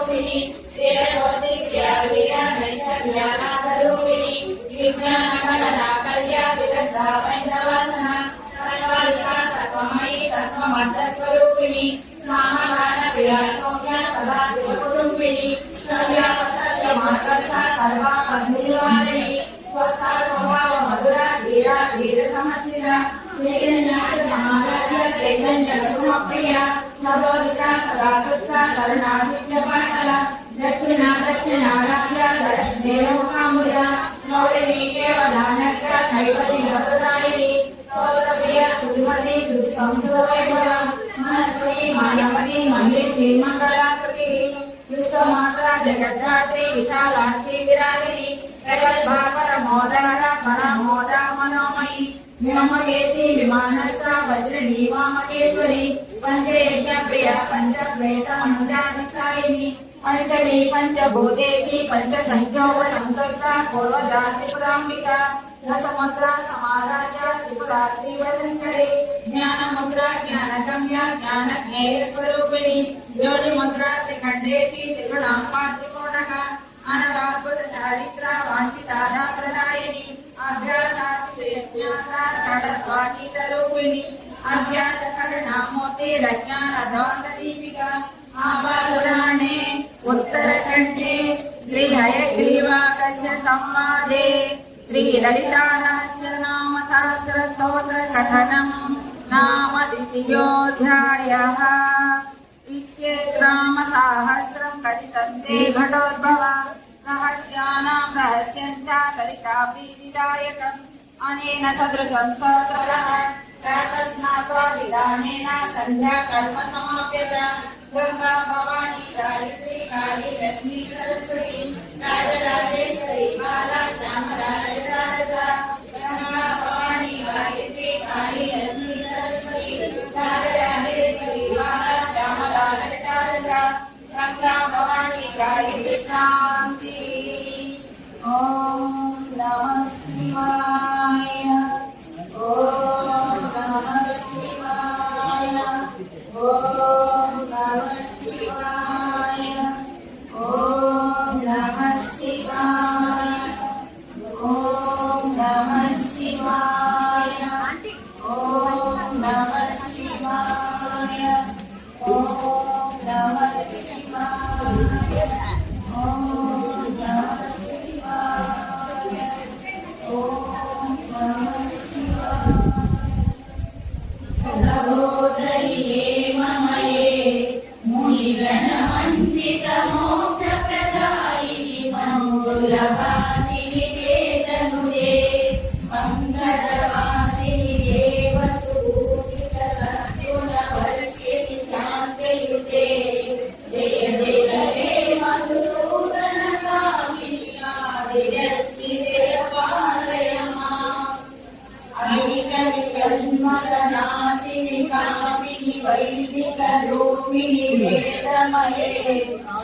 स्वरूपिणी तेजोसी क्रियावीरा नैष्ठज्ञानादरूपिणी विज्ञानकलनाकल्या विदग्धा वैन्दवासना कल्पालिका तत्त्वमयी तत्त्वमर्थस्वरूपिणी स्वामगानप्रिया सौम्या सदा शिवकुटुम्बिनी सव्यापसव्यमात्रस्था सर्वा पद्मिनिवारिणी स्वस्था स्वभाव मधुरा धीरा धीर समर्थिता चैतन्यप्रिया नवोदिता सदा कृता करुणादित्य पाटला दक्षिणा दक्षिणाराध्या दरस्नेहमुखाम्बुजा मौलिनी केवलानक्या कैवली वसदायिनी सौरप्रिया सुधमती सुधि संस्कृतवैभवा मनस्वी मानवती महेशी मंगलाकृतिः विश्वमात्रा जगद्धात्री विशालाक्षी विरागिनी प्रगल्भा परमोदारा परमोदा मनोमयी व्योमकेशी विमानस्था वज्रनी वामकेश्वरी पंचयज्ञ प्रिया पंचप्रेत मंजादिसायिनी पंचमी पंचभूतेशी पंचसंख्योप संकर्ता पूर्वजा त्रिपुराम्बिका रसमुद्रा समाराजा त्रिपुरा श्रीवशंकरी ज्ञानमुद्रा ज्ञानगम्या ज्ञानज्ञेय स्वरूपिणी योनिमुद्रा त्रिखंडेशी त्रिगुणाम्बा त्रिकोणका अनगाद्भुत चारित्रा वांछितादा प्रदायिनी अभ्यासातिशयज्ञाता षडद्वातीतरूपिणी अभ्यासकरणामोते रज्ञानदान्तदीपिका आबालुराणे उत्तरखण्डे श्री हयग्रीवागस्य संवादे श्री ललितारहस्य नाम सहस्रस्तोत्र कथनं नाम द्वितीयोऽध्यायः। इत्येतराम सहस्रं कथितं ते घटोद्भव रहस्यानां रहस्यञ्च ललिता प्रीतिदायकम् अनेन सदृशं स्तोत्रः प्रातस्नात्वा विधानेन सन्ध्या कर्म समाप्यत गंगा भवानी गायत्री काली लक्ष्मी सरस्वती राजराजेश्वरी बाला श्यामला ललिता गंगा भवानी गायत्री काली लक्ष्मी सरस्वती राजराजेश्वरी बाला श्यामला ललिता गंगा भवानी गायत्री शांति। ओम नमः शिवाय ओम नमः शिवाय ओम नमः शिवाय ओम नमः शिवाय ओम नमः शिवाय ओम नमः शिवाय ओम नमः शिवाय ओम नमः शिवाय ओम नमः शिवाय। सहोदरिये ममये मुनिगणवन्दितमोक्षप्रदायिनि मङ्गलवासिनि वेदनुदे मङ्गलवासिनि देवसुपूजितसद्गुणवर्षिणि शान्तयुते जय जय हे मधुसूदनकामिनि आदिलक्ष्मि जयपालय माम्। अहिकलिकल्मषनाशिनि कामिनि वैदिकरूपिणि वेदमये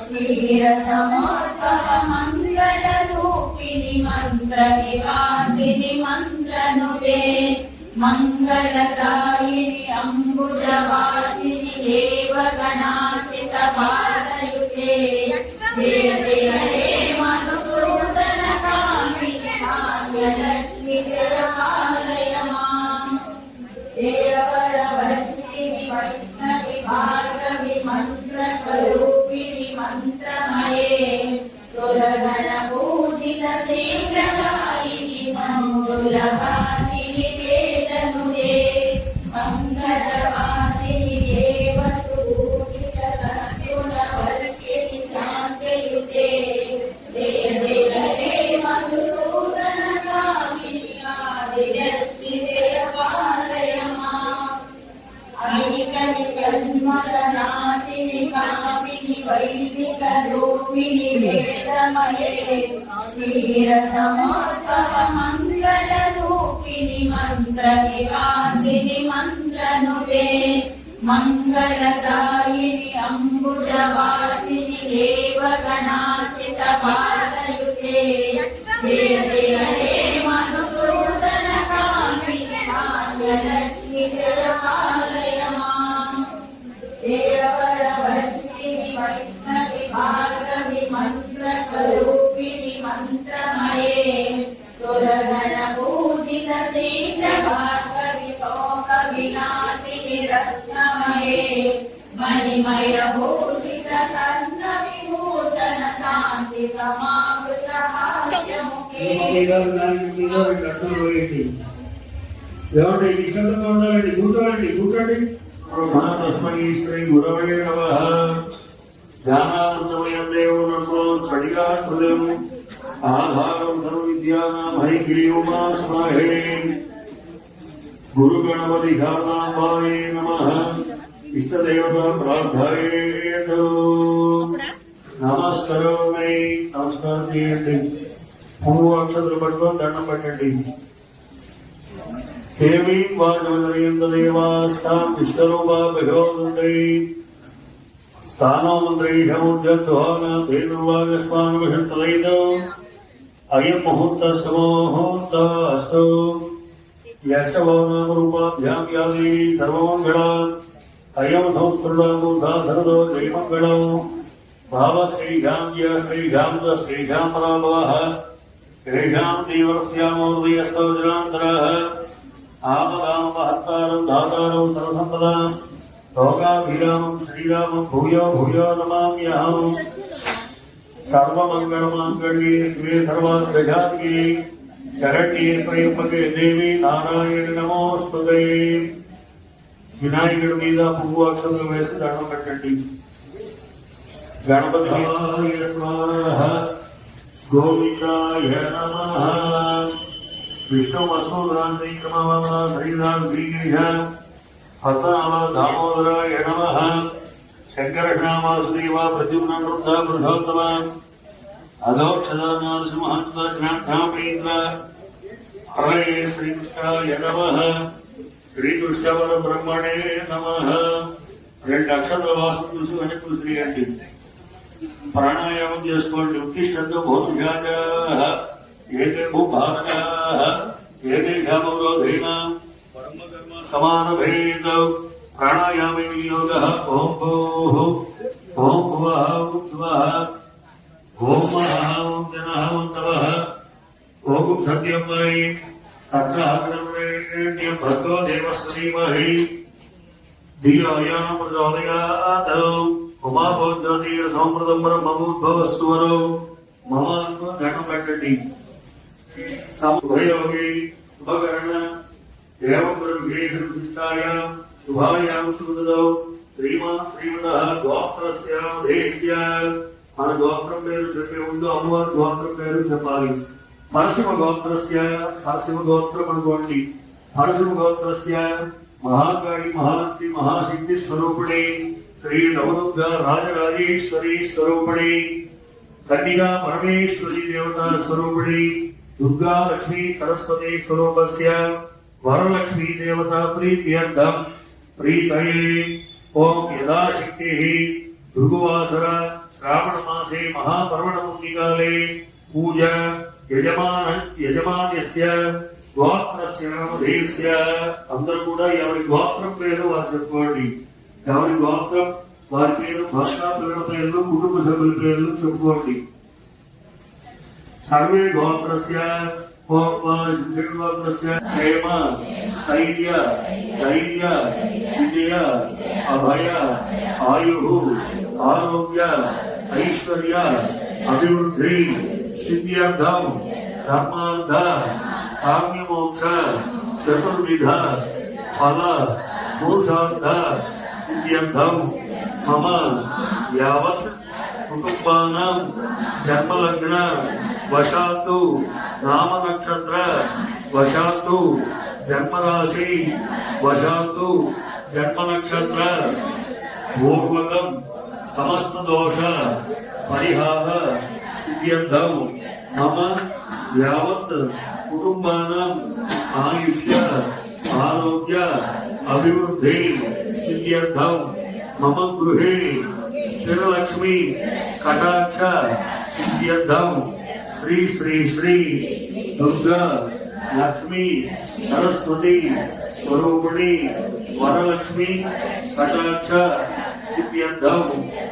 क्षीरसमोद्भव मङ्गलरूपिणि मन्त्रनिवासिनि मन्त्रनुदे मङ्गलदायिनि अम्बुजवासिनि देवगणाश्रितपादयुते जय जय हे मधुसूदनकामिनि भाग्यलक्ष्मि जयपालय माम्। देवरवर्षिणि वैष्णवि भार्गवि मन्त्रस्वरूपिणि मन्त्रमये सुरगणपूजित शीघ्रदायिनि मङ्गलवासिनि वेदनुदे मङ्गलवासिनि देवसुपूजित सद्गुणवर्षिणि शान्तयुते जय जय हे मधुसूदनकामिनि आदिलक्ष्मि जयपालय माम्। अहिकलिकल्मषनाशिनि कामिनि वैदिकरूपिणि वेदमये क्षीरसमोद्भव मङ्गलरूपिणि मन्त्रनिवासिनि मन्त्रनुदे मङ्गलदायिनि अम्बुजवासिनि देवगणाश्रितपादयुते जय जय हे मधुसूदनकामिनि भाग्यलक्ष्मि जयपालय माम्। देवरवर्षिणि वैष्णवि भार्गवि मणिमय भूषित कर्ण विभूषण शांति समावृत हास्य मुखे तस्मै श्री गुरवे नमः। ज्ञानानन्दमयं देवं नमो स्फटिकाकृतिम् आधारं सर्वविद्यानां हयग्रीवमास्महे। गुरुगणपति ध्यानाम्बाये नमः। इष्टदेवता प्रार्थये नमस्करोमि। नमस्कार చేయండి। పూర్వాక్షతులు పట్టుకొని దండం పెట్టండి। देवी वाजवदयन्तदेवास्तां विश्वरूपा भगवन्दै स्थानो मन्त्रैषमुद्यद्वाना तेनुवागस्मानमहिस्तलैतो अयं मुहूर्तः अस्तु यस्य वो नामरूपाभ्यां यादि सर्वमङ्गला अयं संस्कृतमो साधनदो जयमङ्गलौ भावश्रीघां यश्रीघां तश्रीघां पराभवः तेषां देवस्यामोदयस्तौ जनान्तरः आपदां महत्तारं दातारं सर्वसम्पदां लोकाभिरामं श्रीरामं भूयो भूयो नमाम्यहम्। सर्वमङ्गलमाङ्गल्ये शिवे सर्वार्थसाधिके शरण्ये त्र्यम्बके देवी नारायण नमोस्तुते। వినాయకుడి మీద పువ్వు అక్షతలు వేసి దండం పెట్టండి। గణపతియాయ స్వాహ గోవిందాయ నమః। विष्णुमसूरान्तिक्रमः दामोदराय नमः। शङ्करनामासुदेवा प्रद्युम्न वृद्धा पुरुषोत्तम अधोक्षदानामहेन्द्र हरये श्रीकृष्णाय नमः। श्रीकृष्णपरब्रह्मणे नमः। రెండు అక్షరాల వాసం చూసి వెనక్కు శ్రీయండి। ప్రాణాయామం చేసుకోండి। ఉత్తిష్టంతో భూమిజాజ ఏతే భూభారకాః ఏతేషామవరోధేన పరమకర్మ సమానభేద ప్రాణాయామే వినియోగः ఓం భూః ఓం భువః ఓం శువః ఓం మహః ఓం జనః ఓం తవః ఓం సత్యం వై తత్సహగ్రమేణ్యం భర్గో దేవस्य धीमहि धियो यो न प्रचोदयात्। उमाभोज्योतिः सोमृतं ब्रह्मभूद्भवस्वरो मम गणपति उभयोगी शुभकर्ण एवं ब्रह्मेश्वराय शुभायां सुदौ श्रीमान् श्रीमतः गोत्रस्य देश्य మన గోత్రం పేరు చెప్పే ముందు అమ్మవారి గోత్రం పేరు చెప్పాలి। పరశుమ గోత్రస్య పరశుమ గోత్రం అనుకోండి। పరశుమ గోత్రస్య महाकाली महालक्ष्मी महासिद्धि स्वरूपिणी श्री नवदुर्गा राजराजेश्वरी स्वरूपिणी कन्या परमेश्वरी देवता स्वरूपिणी दुर्गा लक्ष्मी सरस्वती स्वरूपस्य वरलक्ष्मी देवता प्रीत्यर्थं प्रीतये ओम यदाशक्तिः भृगुवासर श्रावण मासे महापर्वणमुक्तिकाले पूजा यजमानस्य గోత్రస్య నామధేయస్య అందరూ కూడా ఎవరి గోత్రం పేరు వారు చెప్పుకోండి। ఎవరి గోత్రం వారి పేరు భర్త పిల్లల పేర్లు కుటుంబ సభ్యుల పేర్లు చెప్పుకోండి। సర్వే గోత్రస్య గోత్రస్య క్షేమ స్థైర్య ధైర్య విజయ అభయ ఆయు ఆరోగ్య ఐశ్వర్య అభివృద్ధి సిద్ధ్యర్థం ధర్మార్థ काम्य मोक्ष चतुर्विध फल पुरुषार्थ सिद्ध्यर्थं मम यावत् कुटुम्बानां जन्मलग्न वशातु नाम नक्षत्र वशातु जन्मराशि वशातु जन्म नक्षत्र पूर्वकं समस्त दोष परिहार सिद्ध्यर्थं मम यावत् कुटुम्बानां आयुष्य आरोग्य अभिवृद्धि सिद्ध्यर्थं मम गृहे स्थिरलक्ष्मी कटाक्ष सिद्ध्यर्थं श्री श्री श्री दुर्गा लक्ष्मी सरस्वती स्वरूपिणी वरलक्ष्मी कटाक्ष सिद्ध्यर्थं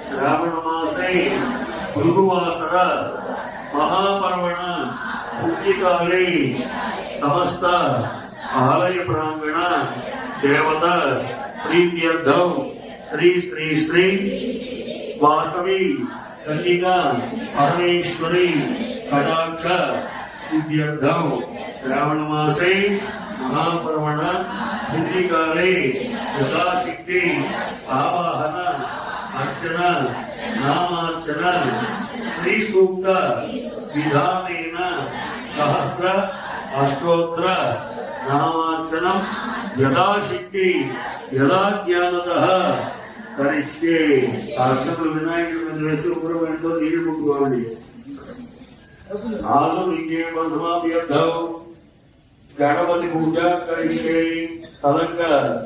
श्रावण मासे भृगुवासर महापर्वण पुण्यकाले समस्त आलय प्रांगण देवता प्रीत्यर्थं శ్రీ శ్రీ శ్రీ వాసవి కన్నికా పరమేశ్వరి కటాక్ష సిద్ధ్యర్థం శ్రావణ మాసే మహాపర్వణ సిద్ధికాలే యథాశక్తి ఆవాహన అర్చన నామార్చన శ్రీ సూక్త విధానేన సహస్ర అష్టోత్తర నామార్చనం యథాశక్తి యథా జ్ఞానతః కరిష్యే. సాక్షాత్తు వినాయకుడి వేసి ఉపరమంతో నీరు ముట్టుకోండి. గణపతి పూజ కరిష్యే. తలంక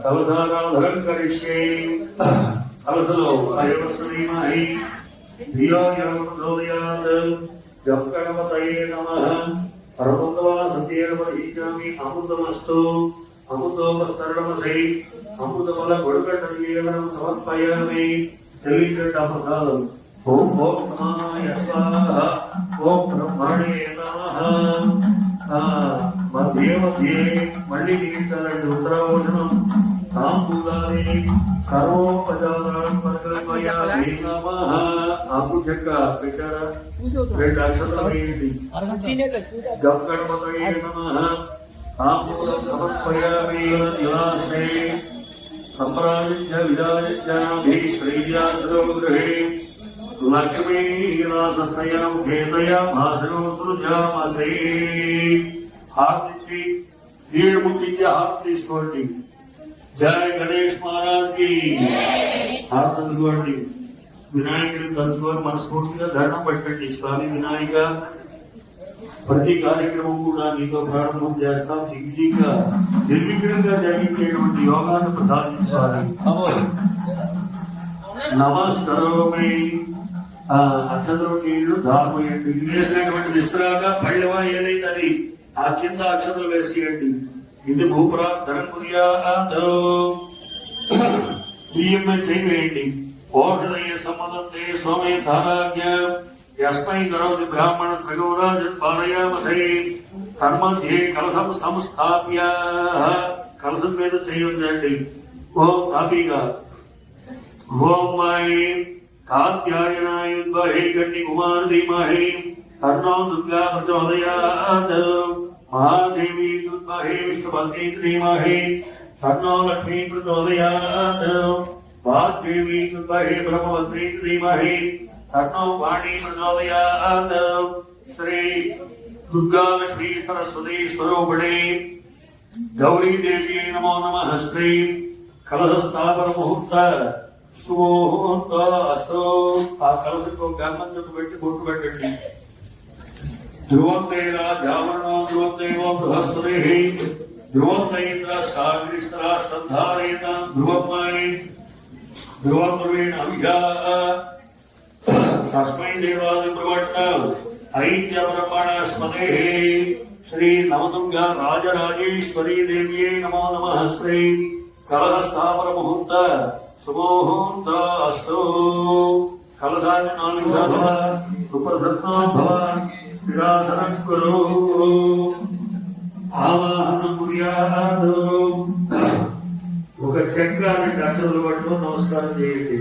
కలసారాధన కరిష్యే. కలసలో అయవశ్రీమహి గణపతయే నమః. పరమంతవా సత్యేర్వహిష్యామి అమృతమస్తు అమృతోపస్తరణమసై అమృతఫల గొడుగడం సమర్పయామి. చెల్లించట ప్రసాదం. ఓం ఓం సమాయ స్వాహ. ఓం బ్రహ్మణే నమః. మధ్య మధ్యే మళ్ళీ మిగించాలంటే ఉత్తరావచనం తాంబూలాన్ని సర్వోపచారాన్ని పరికల్పయామి నమః. ఆకు చెక్క పెట్టారా? 2 అక్షరాలు వేయండి. గణపతయే నమః. తాంబూలం సమర్పయామి. నివాసే సంప్రాజ్య విరాజ్యామి శ్రీయాత్రో గృహే లక్ష్మీ రాసస్యం ఖేతయా భాసనో సృజామసే. హార్తించి నీళ్ళు ముట్టించి హారతి తీసుకోండి. జయ గణేష్ మహారాజ్ కి. హారతి అందుకోండి. వినాయకుడిని తలుచుకొని మనస్ఫూర్తిగా దండం పెట్టండి. స్వామి వినాయక, ప్రతి కార్యక్రమం కూడా నీతో ప్రారంభం చేస్తాం. దిగ్విజయంగా నిర్విఘ్నంగా జరిగించేటువంటి యోగాన్ని ప్రసాదించాలి. నమస్కారమై అక్షతలు నీళ్లు దారిపోయండి. వేసినటువంటి విస్తరాగా పళ్ళెవా ఏదైతే అది ఆ కింద అక్షతలు వేసేయండి. ఇది భూప్రాధనం బియ్యం చేయవేయండి. ఓషధయ సమ్మదంతే సోమే సారాజ్ఞ యస్మై కరోతి బ్రాహ్మణ శ్రగౌరాజన్ పారయామసై. తన్మధ్యే కలసం సంస్థాప్య. కలసం మీద చేయించండి. ఓం కాపీగా ఓం మాయే కాత్యాయనాయ ద్వహే గణి కుమార ధీమహి తన్నో దుర్గా ప్రచోదయాత్. మహాదేవి ద్వహే విష్ణుపత్ని ధీమహి తన్నో లక్ష్మీ ప్రచోదయాత్. వాగ్దేవి ద్వహే బ్రహ్మవత్ని ధీమహి తన్నో వాణి ప్రచోదయాత్. శ్రీ దుర్గా లక్ష్మీ సరస్వతి స్వరూపిణే గౌరీ దేవి నమో నమః. శ్రీ కలశస్థాపన ముహూర్త శుభముహూర్త అస్తో. ఆ కలశకు గంధం పెట్టి బొట్టు పెట్టండి. ధ్రువంతైరా జావరణో ధ్రువంతైవో బృహస్పతి ధ్రువంతైంద్ర సాగ్రిస్రాష్టంధారేత ధ్రువమాయి ధ్రువద్రువేణ అవిఘా. తస్మై దేవాది ప్రవట్ట ఐత్యప్రమాణస్మతే. శ్రీ నవదుర్గా రాజరాజేశ్వరీ దేవ్యై నమో నమః. శ్రీ కలశస్థాపన ముహూర్త శుభముహూర్త అస్తు. కలశాన్ని 4 భవ సుప్రసన్నో భవ స్థిరాసనం కురు. ఆవాహనం కుర్యాత్. ఒక చక్రాన్ని అక్షతలు పట్టుకొని నమస్కారం చేయండి.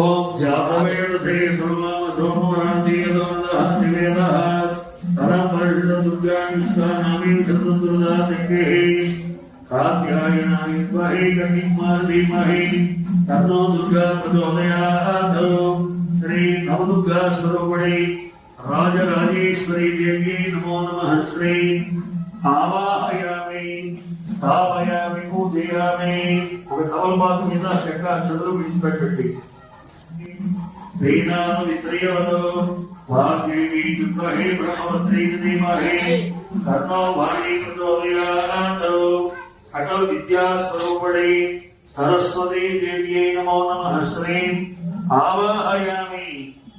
ఓం జాతవేదసే సుర్వామ సోమరాంతీయదోనః నివేదః తరం పరిషద దుర్గా విశ్వానామీ చతుర్దుర్గాదేవి. కాత్యాయనాయ ద్వహే గణి కుమార ధీమహి తన్నో దుర్గా ప్రచోదయాత్. శ్రీ నవదుర్గా స్వరూపిణే రాజరాజేశ్వరీ దేవ్యై నమో నమః. శ్రీ ఆవాహయామి స్థాపయామి పూజయామి. ఒక తమలపాకు మీద శంఖాక్షతలు విడిచిపెట్టండి. శ్రీనామ విత్రయవతో వాగ్దేవి ద్వహే బ్రహ్మవత్ని ధీమహి తన్నో వాణి ప్రచోదయాత్. సకల విద్యా స్వరూపిణే సరస్వతీ దేవ్యై నమో నమః. శ్రీ ఆవాహయామి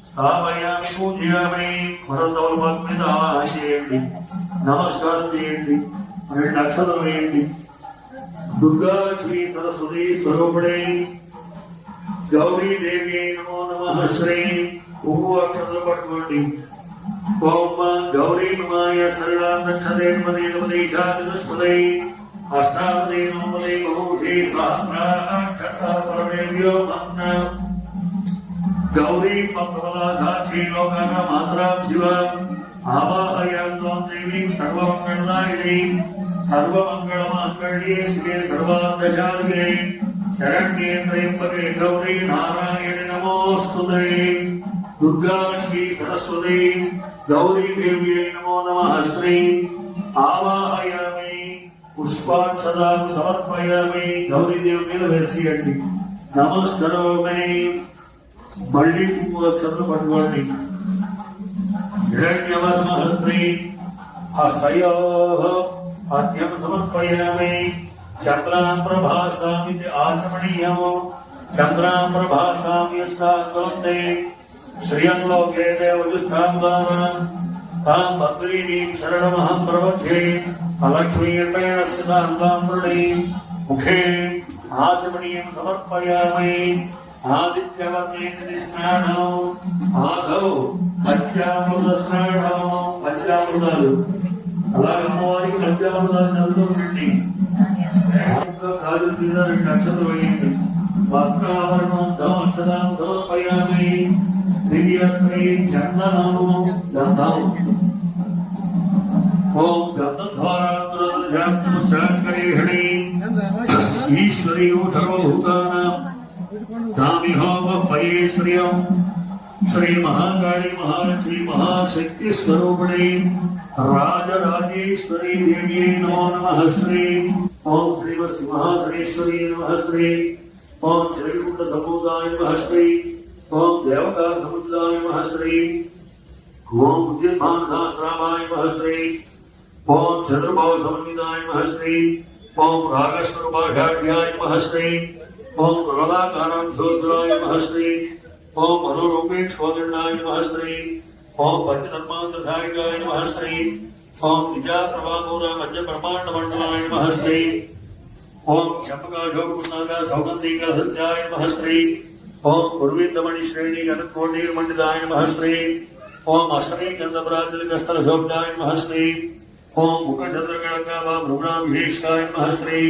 స్థాపయామి పూజయామి. మరొక మీద ఆవాహన చేయండి. నమస్కారం చేయండి. 2 అక్షతలు వేయండి. దుర్గా లక్ష్మీ సరస్వతీ స్వరూపిణే గౌరీ దేవ్యై నమో నమః. శ్రీ ఉప్పు అక్షతలు పట్టుకోండి. ఓం గౌరీ నమాయ సరళాక్షతే చతుష్పదై अष्टावधि नवमदे बहुषे सहस्राक्षरपरदेव्यो मन्ना गौरी पत्रवला साक्षी लोकाना मातरां शिवा आवाहयामि त्वां देवीं सर्वमङ्गलदायिनीं सर्वमङ्गलमाङ्गल्ये शिवे सर्वार्थसाधिके शरण्ये त्र्यम्बके गौरी नारायणि नमोऽस्तुते दुर्गा लक्ष्मी सरस्वती गौरी देव्यै नमो नमः श्री आवाहयामि पुष्पाक्षतां समर्पयामि गौरी देवी మీద వేసియండి నమస్కారమే మళ్ళీ అక్షతలు పట్టుకోండి हिरण्यवर्णः स्त्री हस्तयोः अर्घ्यं समर्पयामि चन्द्रां प्रभासामिति आचमनीयम् चन्द्रां प्रभासामि यस्यान्ते श्रियं लोके देवजुष्टां दानं तां पद्मिनीं शरणमहं प्रपद्ये अलक्ष्मीर्मेणस्य तां वृणे मुखे आचमनीयं समर्पयामि आदित्यवर्णे स्नानौ आदौ పంచామృత స్నానం పంచామృతాలు అలాగే అమ్మవారికి పంచామృతాలు చదువుతుండండి కాలు మీద 2 అక్షతలు వేయండి వస్త్రాభరణం ధమక్షతాం సమర్పయామి దివ్యశ్రీ చందనము గంధం ఓం గంధద్వారాంతరజాతముష్టాకరేహణి ఈశ్వరీయో సర్వభూతానాం తామిహోమ పయేశ్వర్యం श्री महाकाली महालक्ष्मी महाशक्ति स्वरूपिणी राजराजेश्वरी देवी नमो नमः श्री ओम श्री महाश्रेश्वरी नमः श्री ओम श्रीकुंड समुदाय नमः श्री ओम देवता समुदाय नमः श्री ओम उद्यमान सहस्रामाय नमः श्री ओम चंद्रभाव समन्विताय नमः श्री ओम रागस्वरूपाढ्याय नमः श्री ओम कमलाकारां ज्योतिराय नमः श्री ओम मनोरूपेक्षोदण्डाय नमः श्री ओम पंचधर्मान्तधायकाय नमः श्री ओम विद्याप्रभापूर मध्य ब्रह्मांड मंडलाय नमः श्री ओम चंपकाशोकपुन्नागा सौगंधिका सत्याय नमः श्री ओम कुर्वीन्दमणि श्रेणी गणकोटीर्मण्डिताय नमः श्री ओम अष्टमी गन्धपराजलिकस्थलशोभ्याय नमः श्री ओम मुखचन्द्रगणकावा भ्रुवणाभिषेकाय नमः श्री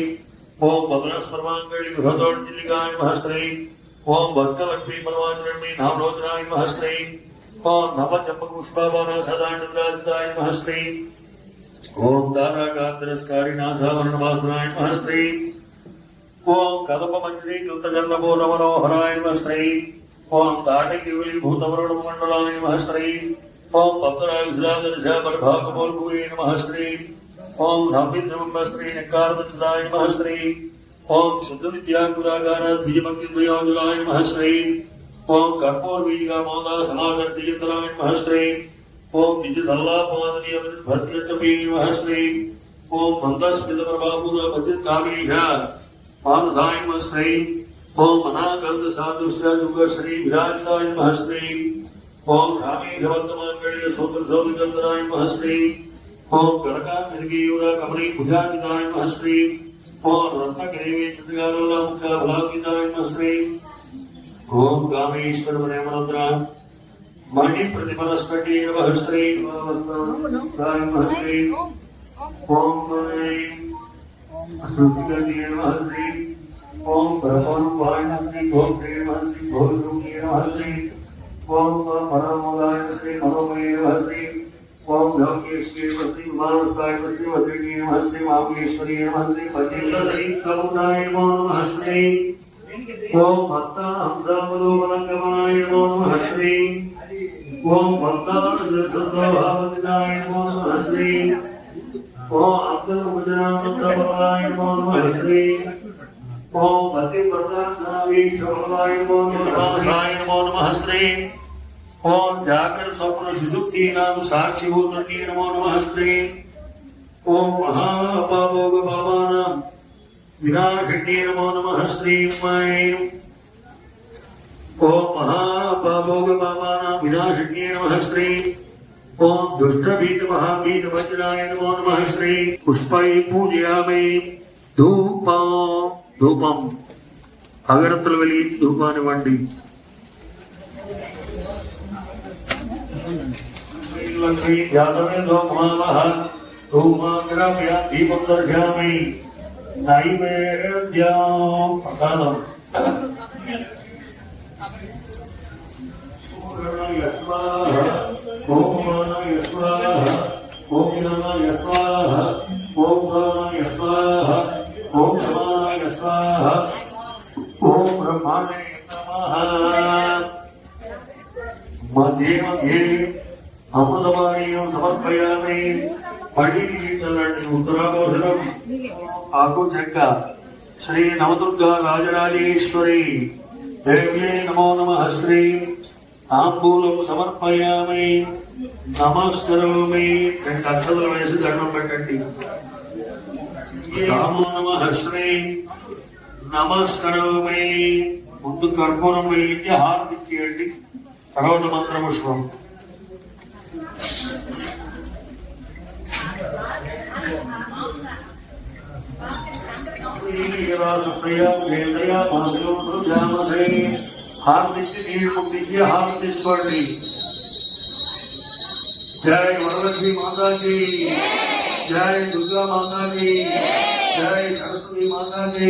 ओम पद्मस्पर्वाङ्गळि बृहदोज्जिलिकाय नमः श्री ओम भक्तलक्ष्मी परमात्मी नामरोधनाय नमः श्री ओम नवचंपकपुष्पावनाथदाण्डराजताय नमः श्री ओम ताराकान्तरस्कारिनाथावरणवासनाय नमः श्री ओम कदपमञ्जरी कृतगन्धपूर्णमनोहराय नमः श्री ओम ताटकीवलीभूतवरुणमण्डलाय नमः श्री ओम पत्रायुधादर्शापरभागमोल्भुवे नमः श्री ओम नवविद्रमश्री नकारदक्षदाय नमः श्री ओम शुद्ध विद्याकुलागार द्विजमग्निद्वयोजुलाय नमः श्री ओम कर्पूर बीजगा मोदा समागर द्विजतलाय नमः श्री ओम द्विजसल्लापमादनीय भद्रचपी नमः श्री ओम मंदस्मितप्रभापूर भजित कामेशा पानसाय नमः श्री ओम अनाकर्त साधुष्य युग श्री विराजिताय नमः श्री ओम रामेशवर्तमाङ्गल्य सूत्रशोभितराय नमः श्री ओम गणकामिर्गीयुरा कमणी भुजाजिताय नमः श्री ओम रत्नगिरी चित्रगाला मुख्य भलाकिताय नमः श्री ओम कामेश्वर वनेमनोद्रा मणि प्रतिपलस्कटी नमः श्री नमः श्री ओम श्रुतिगति नमः श्री ओम परमोपाय श्री भोगे नमः श्री भोगरूपी नमः श्री ओम परमोदाय श्री मनोमय नमः श्री ओम योगेश्वरी श्री मानसाय श्री वज्रगी नमः श्री मामेश्वरी नमः श्री पतिश्री करुणाय नमः श्री ओम भक्ता हंसावलोकनगमनाय नमः श्री ओम भक्ता भावनाय नमः श्री ओम अब्दुलमुजनाय नमः श्री ओम पतिव्रताय नमः श्री ओम जागर स्वप्न सुषुप्ति नाम साक्षीभूतकी नमो नमः श्री ओम महापाभोग पावानां विनाशिनी नमो नमः श्री ओम महापाभोग पावानां विनाशिनी नमः श्री ओम दुष्टभीत महाभीत वज्राय नमो नमः श्री पुष्पै पूजयामि धूपं अगरत्तल वेली धूपानिव्వండి लक्ष्मी यादवे दो महामह धूमाग्रव्या दीपं दर्शयामि నైవేద్యం ప్రసాదం ఓం గణాయ స్వాహ ఓం గణాయ స్వాహ ఓం గణాయ స్వాహ ఓం గణాయ స్వాహ ఓం బ్రహ్మాణే నమః మధ్యే మధ్యే అమృతపానీయం సమర్పయామి పడి చల్లండి ఉత్తరాభోజనం ఆకు చెక్క శ్రీ నవదుర్గా రాజరాజేశ్వరి దేవ్యే నమో నమః శ్రీ తాంబూలం సమర్పయామి నమస్కరోమి 2 అక్షతలు వేసి దండం పెట్టండి నమో నమః శ్రీ నమస్కరోమి ముందు కర్పూరం వెలిగించి హారతి ఇచ్చేయండి తర్వాత మంత్రపుష్పం హారతిచ్చి నీళ్ళు ముక్తికి హారతి తీసుకోండి జై వరలక్ష్మి మాతాజీ జై దుర్గా మాతాజీ జై సరస్వతి మాతాజీ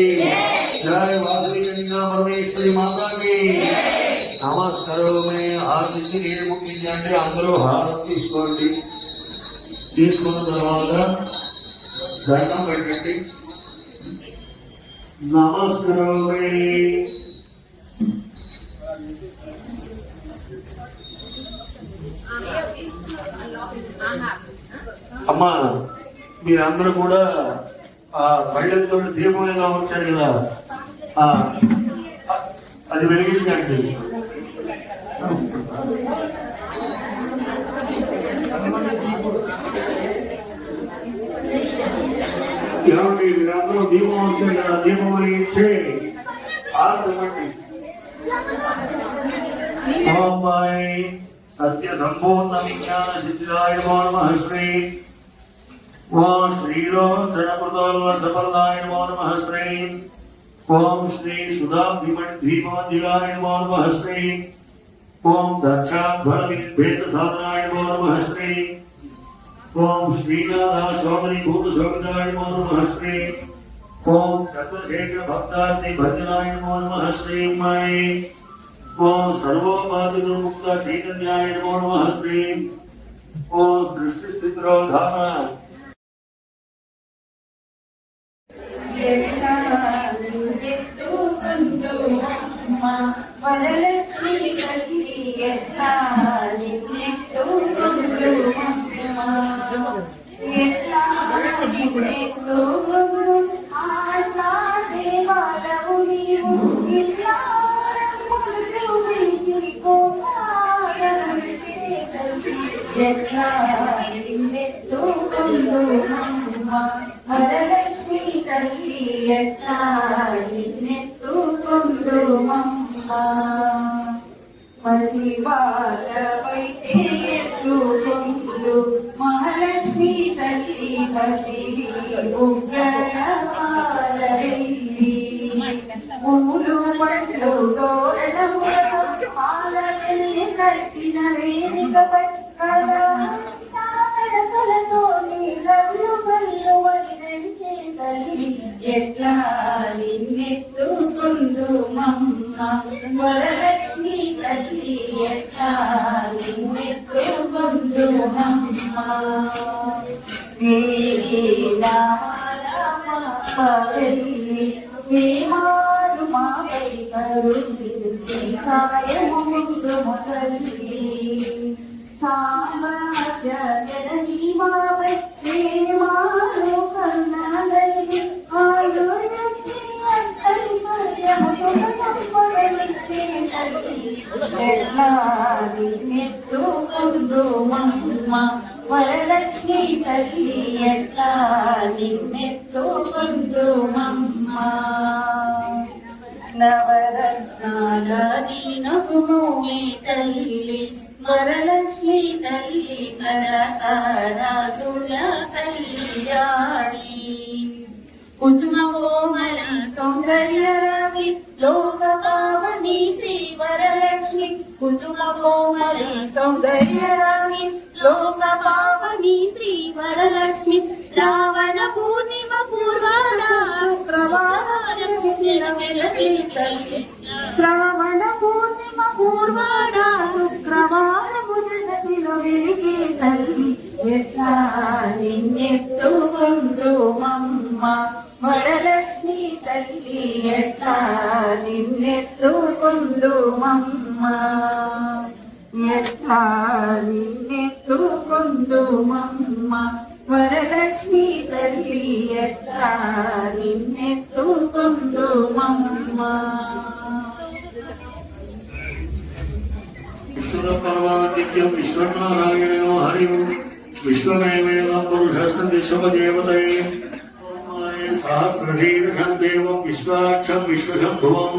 జై వాసవి కన్యా పరమేశ్వరి మాతాజీ నమస్కారమే హారతిచ్చి నీళ్ళు ముక్తించండి అందరూ హారతి తీసుకోండి తీసుకున్న తర్వాత దండం పెట్టండి నమస్కారమే అమ్మా మీరందరూ కూడా ఆ బయటతో దీపం ఎలా వచ్చారు కదా అది వెలిగించండి ఏమండి మీరందరూ దీపం వచ్చారు కదా దీపం వెలిగించి ఆరంభండి సత్య సంపూర్ణ విజ్ఞాన సిద్ధిదాయ నమో నమః శ్రీ ఓం శ్రీలోచనకృతోల్వసఫలదాయ నమో నమః శ్రీ ఓం శ్రీ సుధాభిమణిద్వీపమందిరాయ నమో నమః శ్రీ ఓం దక్షాధ్వరవిద్భేద సాధనాయ నమో నమః శ్రీ ఓం శ్రీనాథశోభనీభూతశోభితాయ నమో నమః శ్రీ ఓం చంద్రశేఖర భక్తార్థి భజనాయ నమో నమః శ్రీ మై ఓం సర్వోపాధిముక్త చైతన్యాయ నమో నమః శ్రీ ఓం సృష్టి స్థితిరోధాన వరలక్ష్మి తల్లి ఎట్లా నిన్నెత్తు ఎట్లా నిన్నెత్తు ఆట్లా దేవాలవు నీవు ఇట్లా ఎట్లా నిన్నెత్తుకుందు వరలక్ష్మి తల్లి ఎట్లా నిన్నెత్తుకుందు పసివాలవైతే ఎత్తుకుందు మహాలక్ష్మి తల్లి పసివి ఉగ్గరపాలెల్లి పూలు పళ్ళు తోరణములతో పాలెల్లి కట్టిన వేదికపై కలతో నీళ్ళు కళ్ళు వలి నడిచే తల్లి ఎట్లా నిన్నెత్తుకుందు మమ్మ వరలక్ష్మి తల్లి ఎట్లా నిన్నెత్తుకుందు మమ్మ పవెల్లి వేమారు మాపై కరుణించి సాయముందు మొదలి సామ్రాజ్య జననీ మాపై వేమారు కన్నగలి ఎట్లా నిన్నెత్తుకుందు మమ్మ వరలక్ష్మి తల్లి ఎట్లా నిన్నెత్తుకుందు మమ్మ నవరత్నాల నీనముమే తల్లి వరలక్ష్మి తల్లి కరకరాసుల కళ్యాణి కుసుమ కోమల సౌందర్య రాశి లోక పావని శ్రీ వరలక్ష్మి కుసుమ కోమల సౌందర్య రాశి లోక పావని శ్రీ వరలక్ష్మి శ్రావణ పూర్ణిమ పూర్వాల శుక్రవారం తల్లి శ్రావణ పూర్ణిమ పూర్వాడ శుక్రవారము జగతిలో వెలిగే తల్లి ఎట్లా నిన్నెత్తుకుందు మమ్మ వరలక్ష్మి తల్లి ఎట్లా నిన్నెత్తుకుందు మమ్మ ఎట్లా నిన్నెత్తుకుందు మమ్మ వరలక్ష్మి తల్లి ఎట్లా నిన్నెత్తుకుందు మమ్మ. విశ్వపరమాదిత్యం విశ్వనారాయణో హరి విశ్వమేవేన పురుషస్తం విశ్వదేవతయే సహస్రశీర్షం దేవం విశ్వాక్షం విశ్వశంభువం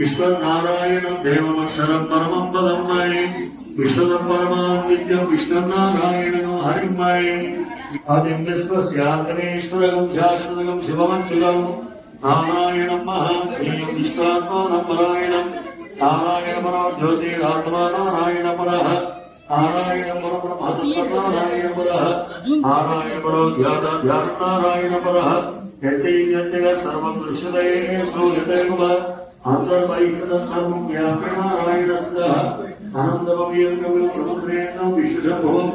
విశ్వనారాయణం దేవమక్షరం పరమం పదం మయే విశ్వదం పరమాదిత్యం విష్ణునారాయణో హరిం మయే ఆదిం విశ్వస్యాతనేశ్వరగం శాశ్వతగం శివమంచులం నారాయణం మహాత్మేయం విశ్వాత్మానం పరాయణం నారాయణ పరో జ్యోతిరాత్మా నారాయణ పరః నారాయణ పరో బ్రహ్మ నారాయణ పరః నారాయణ పరో ధ్యాన నారాయణ పరః యతైన్యత్యగ సర్వం దృశ్యతే శ్రూయతే కుమ అంతర్బహిః సర్వం వ్యాప్య నారాయణస్తః ఆనందమయం కవిం సముద్రేణ విశ్వశంభువం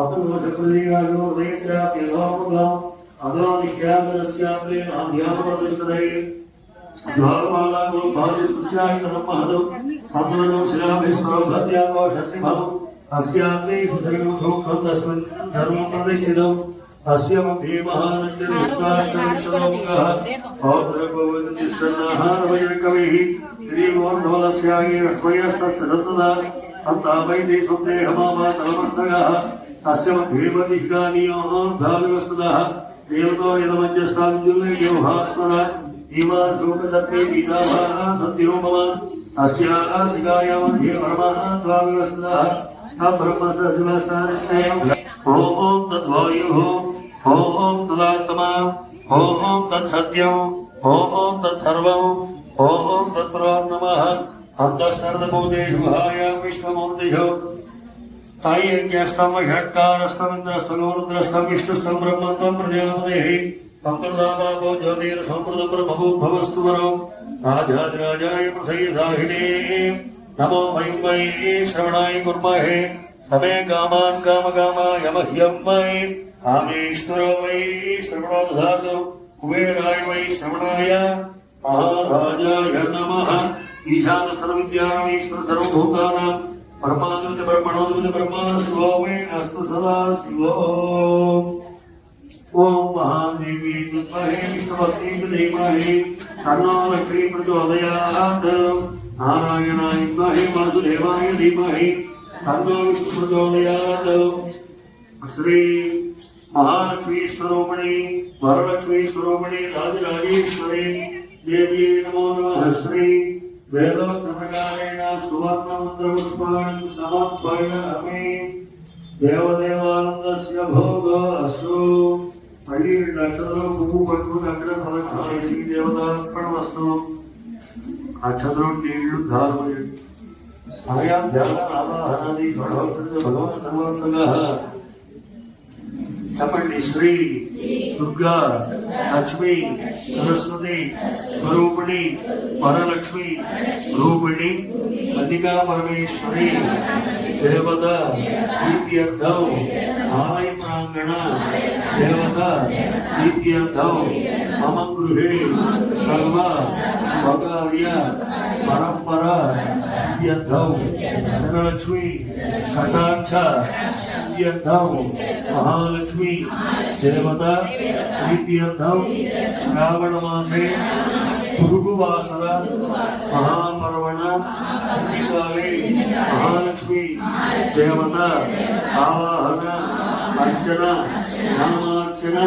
అపదోషకుల్యాయో రేత్యాప్యలోపగం అదోనిఖ్యాతరస్యాప్తే ఆధ్యాత్మదృష్టతే ద్వారమాలా గురుపాది సుస్యాయ నమః సత్వనో శిలాభిస్వభద్యాగో శక్తిభవం అస్యాగ్నే సుధర్మో సూక్తం తస్మిన్ ధర్మం ప్రదక్షిణం అస్య మధ్యే మహానంద విశ్వాసంశ్లోకః ఔద్రగోవిందిష్టన్నాహారవైకవిః శ్రీమోర్ధవలస్యాయ రస్మయస్తస్సదత్తదా సంతాపైతే సందేహమామాతరమస్తగः తస్య మధ్యే మధిష్టానియోర్ధావివస్తదः దేవతో యదమధ్యస్థావిద్యుల్లేయోహాస్మర ఈమాశోకదత్తే గీతాభాः సత్యో మమ అస్యాः శిఖాయా మధ్యే పరమः ద్వావివస్తదः స బ్రహ్మ సశివసారిష్టయం ఓం తద్వాయుః ఓం తదాత్మా ఓం తత్సత్యం ఓం తత్సర్వం ఓం తత్పురాం నమః అంతఃసర్వభూతేషు గుహాయాం విశ్వమూర్తిషు తాయేజ్ఞస్తం షట్కారస్తమింద్రస్తం విష్ణుస్తం బ్రహ్మత్వం ప్రజాపతిః సంప్రదాపాపో జ్యోతిర్సంప్రదం బ్రహ్మభూద్భవస్తు వరో రాజాదిరాజాయ ప్రసయసాహినే నమో వయం వై శ్రవణాయ కుర్మహే సమే కామాన్ కామకామాయ మహ్యం వై కామేశ్వరో వై శ్రవణో దధాతు కుబేరాయ వై శ్రవణాయ మహారాజాయ నమః ఈశాన సర్వవిద్యానామీశ్వర సర్వభూతానాం పరమానంద బ్రహ్మణోదయ బ్రహ్మ శివో మే అస్తు సదా శివో. ఓం మహాదేవి విద్మహే విష్ణుపత్ని ధీమహి తన్నో లక్ష్మీ ప్రచోదయాత్ నారాయణాయ విద్మహే వాసుదేవాయ ధీమహి తన్నో విష్ణు ప్రచోదయాత్. శ్రీ మహాలక్ష్మీ స్వరూపిణి వరలక్ష్మీ స్వరూపిణి రాజరాజేశ్వరి దేవ్యై నమో నమః. శ్రీ వేదోక్తప్రకారేణ సువర్ణమంత్రపుష్పాణి సమర్పయామి. దేవదేవానందస్య భోగో అస్తు. మళ్ళీ నక్షత్రం పువ్వు పట్టుకుని అక్కడ ప్రదక్షిణ దేవతార్పణమస్తు. నక్షత్రం నీళ్లు ధారమయ్యి అనయా ధ్యాన ఆవాహనాది భగవంతుడు సర్వత్రగా చెప్పండి. శ్రీ దుర్గా లక్ష్మి సరస్వతి స్వరూపిణి వరలక్ష్మి రూపిణి అధికా పరమేశ్వరి దేవత ప్రీత్యర్థం ఆలయ ప్రాంగణ దేవత ప్రీత్యర్థం మమ గృహే సర్వ స్వకార్య పరంపర ప్రీత్యర్థం ధనలక్ష్మి కటాక్ష ప్రీత్యర్థం మహాలక్ష్మి దేవత ప్రీత్యర్థం శ్రావణ మాసే పురుగువాసర మహాపర్వణ పుణ్యకాలే మహాలక్ష్మి దేవత ఆవాహన అర్చన నామార్చన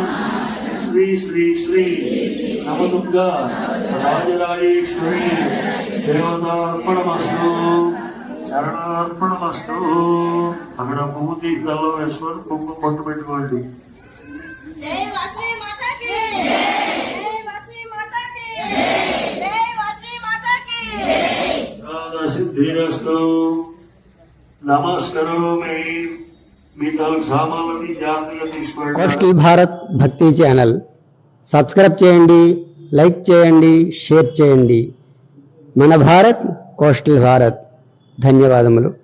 శ్రీ శ్రీ శ్రీ నవదుర్గా రాజరాజేశ్వరి దేవతార్పణమస్తు. చరణార్పణమస్తు. అక్కడ పువ్వు తీర్థంలో వేసుకొని పువ్వు పొట్టు పెట్టుకోండి. సిద్ధిరస్తు. నమస్కారమే. మీ తలకు సామాన్లని జాగ్రత్తగా తీసుకోండి. కోష్కి భారత్ భక్తి ఛానల్ సబ్స్క్రైబ్ చేయండి, లైక్ చేయండి, షేర్ చేయండి. మన భారత్, కోస్టల్ భారత్. ధన్యవాదములు.